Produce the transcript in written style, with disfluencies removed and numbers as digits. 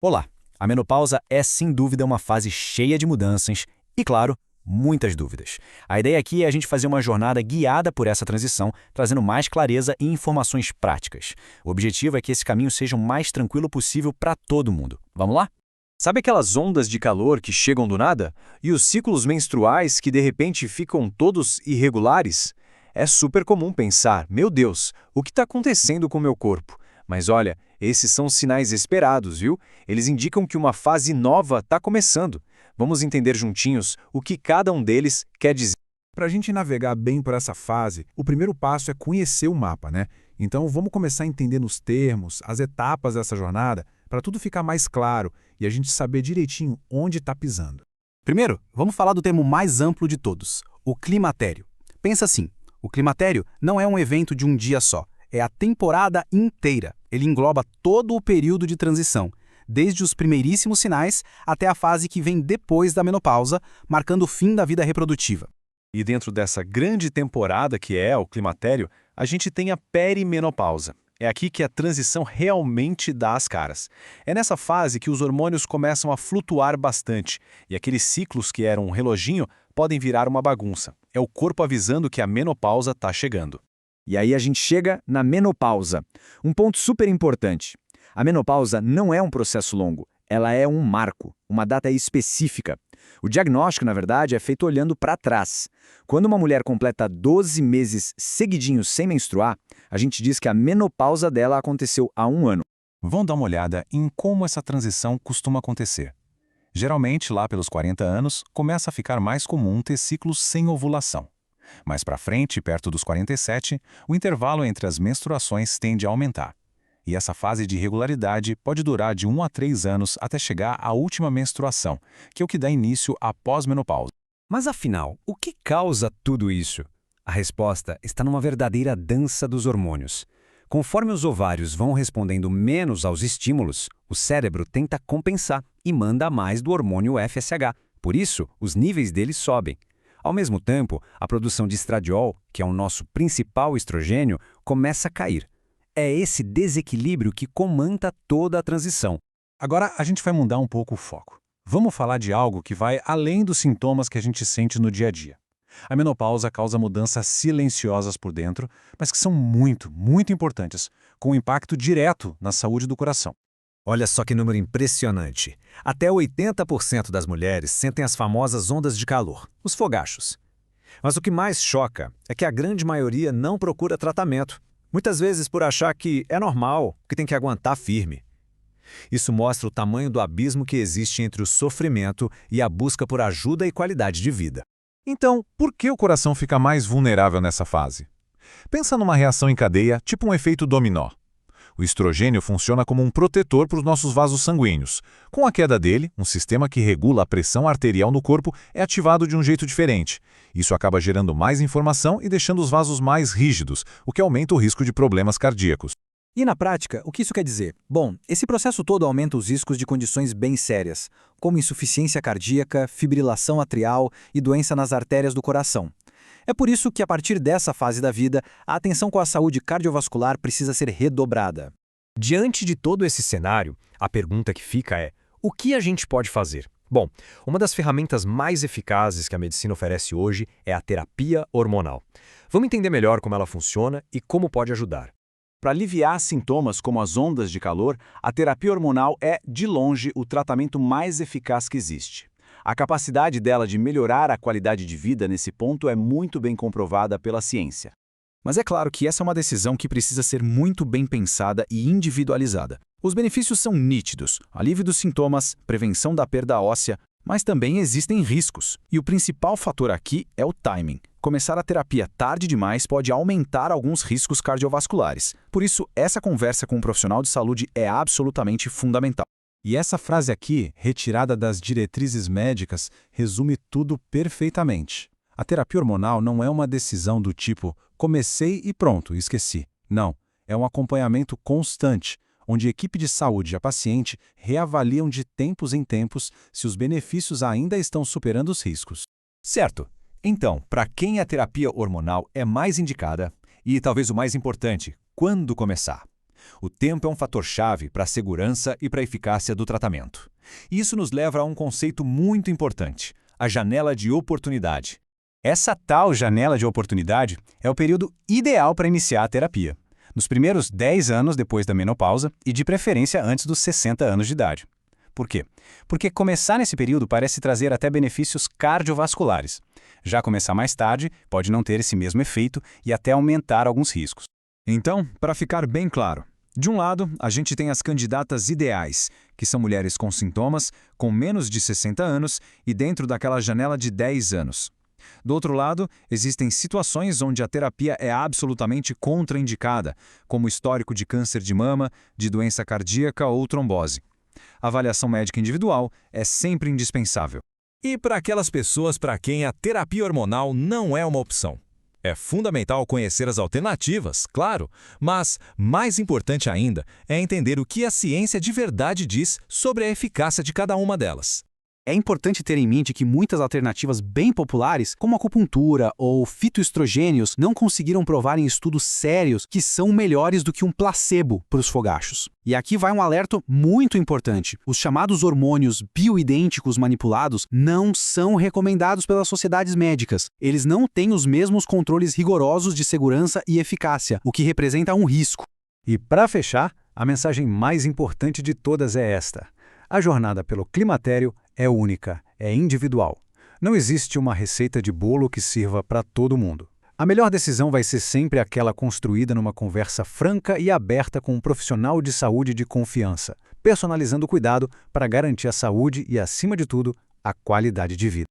Olá! A menopausa é sem dúvida uma fase cheia de mudanças e, claro, muitas dúvidas. A ideia aqui é a gente fazer uma jornada guiada por essa transição, trazendo mais clareza e informações práticas. O objetivo é que esse caminho seja o mais tranquilo possível para todo mundo. Vamos lá? Sabe aquelas ondas de calor que chegam do nada? E os ciclos menstruais que de repente ficam todos irregulares? É super comum pensar, meu Deus, o que está acontecendo com o meu corpo? Mas olha, esses são sinais esperados, viu? Eles indicam que uma fase nova está começando. Vamos entender juntinhos o que cada um deles quer dizer. Para a gente navegar bem por essa fase, o primeiro passo é conhecer o mapa, né? Então vamos começar entendendo os termos, as etapas dessa jornada, para tudo ficar mais claro e a gente saber direitinho onde está pisando. Primeiro, vamos falar do termo mais amplo de todos, o climatério. Pensa assim, o climatério não é um evento de um dia só, é a temporada inteira. Ele engloba todo o período de transição, desde os primeiríssimos sinais até a fase que vem depois da menopausa, marcando o fim da vida reprodutiva. E dentro dessa grande temporada que é o climatério, a gente tem a perimenopausa. É aqui que a transição realmente dá as caras. É nessa fase que os hormônios começam a flutuar bastante, e aqueles ciclos que eram um reloginho podem virar uma bagunça. É o corpo avisando que a menopausa está chegando. E aí a gente chega na menopausa. Um ponto super importante. A menopausa não é um processo longo, ela é um marco, uma data específica. O diagnóstico, na verdade, é feito olhando para trás. Quando uma mulher completa 12 meses seguidinhos sem menstruar, a gente diz que a menopausa dela aconteceu há 1 ano. Vamos dar uma olhada em como essa transição costuma acontecer. Geralmente, lá pelos 40 anos, começa a ficar mais comum ter ciclos sem ovulação. Mais para frente, perto dos 47, o intervalo entre as menstruações tende a aumentar. E essa fase de irregularidade pode durar de 1 a 3 anos até chegar à última menstruação, que é o que dá início à pós-menopausa. Mas afinal, o que causa tudo isso? A resposta está numa verdadeira dança dos hormônios. Conforme os ovários vão respondendo menos aos estímulos, o cérebro tenta compensar e manda mais do hormônio FSH. Por isso, os níveis dele sobem. Ao mesmo tempo, a produção de estradiol, que é o nosso principal estrogênio, começa a cair. É esse desequilíbrio que comanda toda a transição. Agora a gente vai mudar um pouco o foco. Vamos falar de algo que vai além dos sintomas que a gente sente no dia a dia. A menopausa causa mudanças silenciosas por dentro, mas que são muito, muito importantes, com impacto direto na saúde do coração. Olha só que número impressionante. Até 80% das mulheres sentem as famosas ondas de calor, os fogachos. Mas o que mais choca é que a grande maioria não procura tratamento. Muitas vezes por achar que é normal, que tem que aguentar firme. Isso mostra o tamanho do abismo que existe entre o sofrimento e a busca por ajuda e qualidade de vida. Então, por que o coração fica mais vulnerável nessa fase? Pensa numa reação em cadeia, tipo um efeito dominó. O estrogênio funciona como um protetor para os nossos vasos sanguíneos. Com a queda dele, um sistema que regula a pressão arterial no corpo é ativado de um jeito diferente. Isso acaba gerando mais inflamação e deixando os vasos mais rígidos, o que aumenta o risco de problemas cardíacos. E na prática, o que isso quer dizer? Bom, esse processo todo aumenta os riscos de condições bem sérias, como insuficiência cardíaca, fibrilação atrial e doença nas artérias do coração. É por isso que, a partir dessa fase da vida, a atenção com a saúde cardiovascular precisa ser redobrada. Diante de todo esse cenário, a pergunta que fica é: o que a gente pode fazer? Bom, uma das ferramentas mais eficazes que a medicina oferece hoje é a terapia hormonal. Vamos entender melhor como ela funciona e como pode ajudar. Para aliviar sintomas como as ondas de calor, a terapia hormonal é, de longe, o tratamento mais eficaz que existe. A capacidade dela de melhorar a qualidade de vida nesse ponto é muito bem comprovada pela ciência. Mas é claro que essa é uma decisão que precisa ser muito bem pensada e individualizada. Os benefícios são nítidos: alívio dos sintomas, prevenção da perda óssea, mas também existem riscos. E o principal fator aqui é o timing. Começar a terapia tarde demais pode aumentar alguns riscos cardiovasculares. Por isso, essa conversa com um profissional de saúde é absolutamente fundamental. E essa frase aqui, retirada das diretrizes médicas, resume tudo perfeitamente. A terapia hormonal não é uma decisão do tipo comecei e pronto, esqueci. Não, é um acompanhamento constante, onde a equipe de saúde e a paciente reavaliam de tempos em tempos se os benefícios ainda estão superando os riscos. Certo. Então, para quem a terapia hormonal é mais indicada, e talvez o mais importante, quando começar? O tempo é um fator-chave para a segurança e para a eficácia do tratamento. E isso nos leva a um conceito muito importante, a janela de oportunidade. Essa tal janela de oportunidade é o período ideal para iniciar a terapia, nos primeiros 10 anos depois da menopausa e de preferência antes dos 60 anos de idade. Por quê? Porque começar nesse período parece trazer até benefícios cardiovasculares. Já começar mais tarde pode não ter esse mesmo efeito e até aumentar alguns riscos. Então, para ficar bem claro, de um lado, a gente tem as candidatas ideais, que são mulheres com sintomas, com menos de 60 anos e dentro daquela janela de 10 anos. Do outro lado, existem situações onde a terapia é absolutamente contraindicada, como histórico de câncer de mama, de doença cardíaca ou trombose. A avaliação médica individual é sempre indispensável. E para aquelas pessoas para quem a terapia hormonal não é uma opção? É fundamental conhecer as alternativas, claro, mas, mais importante ainda, é entender o que a ciência de verdade diz sobre a eficácia de cada uma delas. É importante ter em mente que muitas alternativas bem populares, como acupuntura ou fitoestrogênios, não conseguiram provar em estudos sérios que são melhores do que um placebo para os fogachos. E aqui vai um alerta muito importante. Os chamados hormônios bioidênticos manipulados não são recomendados pelas sociedades médicas. Eles não têm os mesmos controles rigorosos de segurança e eficácia, o que representa um risco. E para fechar, a mensagem mais importante de todas é esta. A jornada pelo climatério é única, é individual. Não existe uma receita de bolo que sirva para todo mundo. A melhor decisão vai ser sempre aquela construída numa conversa franca e aberta com um profissional de saúde de confiança, personalizando o cuidado para garantir a saúde e, acima de tudo, a qualidade de vida.